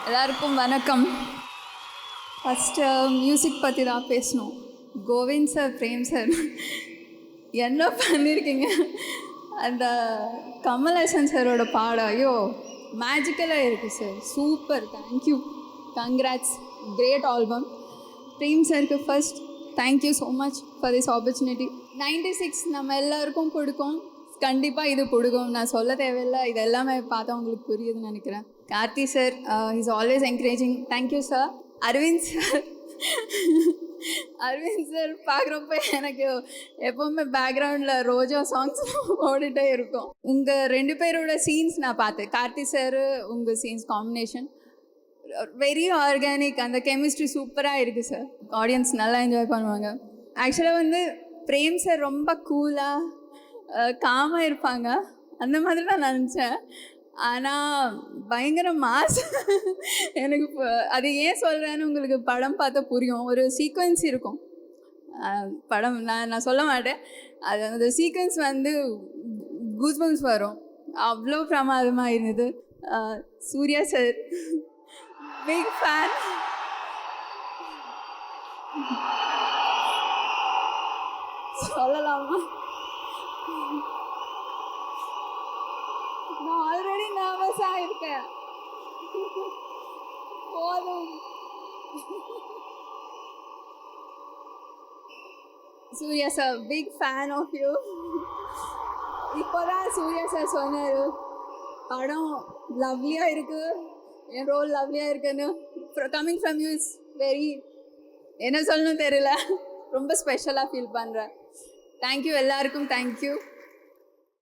எல்லாருக்கும் வணக்கம். First music பற்றி தான் பேசணும். கோவிந்த் சார், பிரேம் சார் என்ன பண்ணியிருக்கீங்க? அந்த கமல்ஹாசன் சாரோட பாடம் ஐயோ மேஜிக்கலாக இருக்குது sir. Super, thank you, congrats, great album. Prem சாருக்கு first thank you so much for this opportunity. 96 நம்ம எல்லாருக்கும் பிடிக்கும், கண்டிப்பாக இது பிடிக்கும், நான் சொல்ல தேவையில்லை, இது எல்லாமே பார்த்தா உங்களுக்கு புரியுதுன்னு நினைக்கிறேன். Karthi sir is always encouraging, thank you sir. Aravind sir Aravind sir பார்க்குறப்ப எனக்கு எப்போவுமே பேக்ரவுண்டில் ரோஜா சாங்ஸ் ஓடிட்டே இருக்கும். உங்கள் 2 பேரோட சீன்ஸ் நான் பார்த்தேன். கார்த்தி சார் உங்கள் சீன்ஸ் காம்பினேஷன் வெரி ஆர்கானிக், அந்த கெமிஸ்ட்ரி சூப்பராக இருக்குது சார். ஆடியன்ஸ் நல்லா என்ஜாய் பண்ணுவாங்க. ஆக்சுவலாக வந்து பிரேம் சார் ரொம்ப கூலாக காமாக இருப்பாங்க, அந்த மாதிரி தான் நினச்சேன். ஆனால் பயங்கர மாஸ். எனக்கு இப்போ அது ஏன் சொல்கிறேன்னு உங்களுக்கு படம் பார்த்தா புரியும். ஒரு சீக்வன்ஸ் இருக்கும், படம் நான் சொல்ல மாட்டேன், அது அந்த சீக்வன்ஸ் வந்து கூஸ்பம்ஸ் வரும், அவ்வளோ பிரமாதமாக இருந்தது. Suriya sir big fan. சொல்லலாமா? நான் ஆல்ரெடி நர்வஸாக இருக்கேன், போதும். Suriya sir big fan of you. இப்போதான் சூர்யா சார் சொன்னார் படம் லவ்லியாக இருக்குது, என் ரோல் லவ்லியாக இருக்குன்னு. Coming from you is very, என்ன சொல்லணும் தெரியல, ரொம்ப ஸ்பெஷலாக ஃபீல் பண்ணுறேன். தேங்க்யூ எல்லாருக்கும், தேங்க்யூ.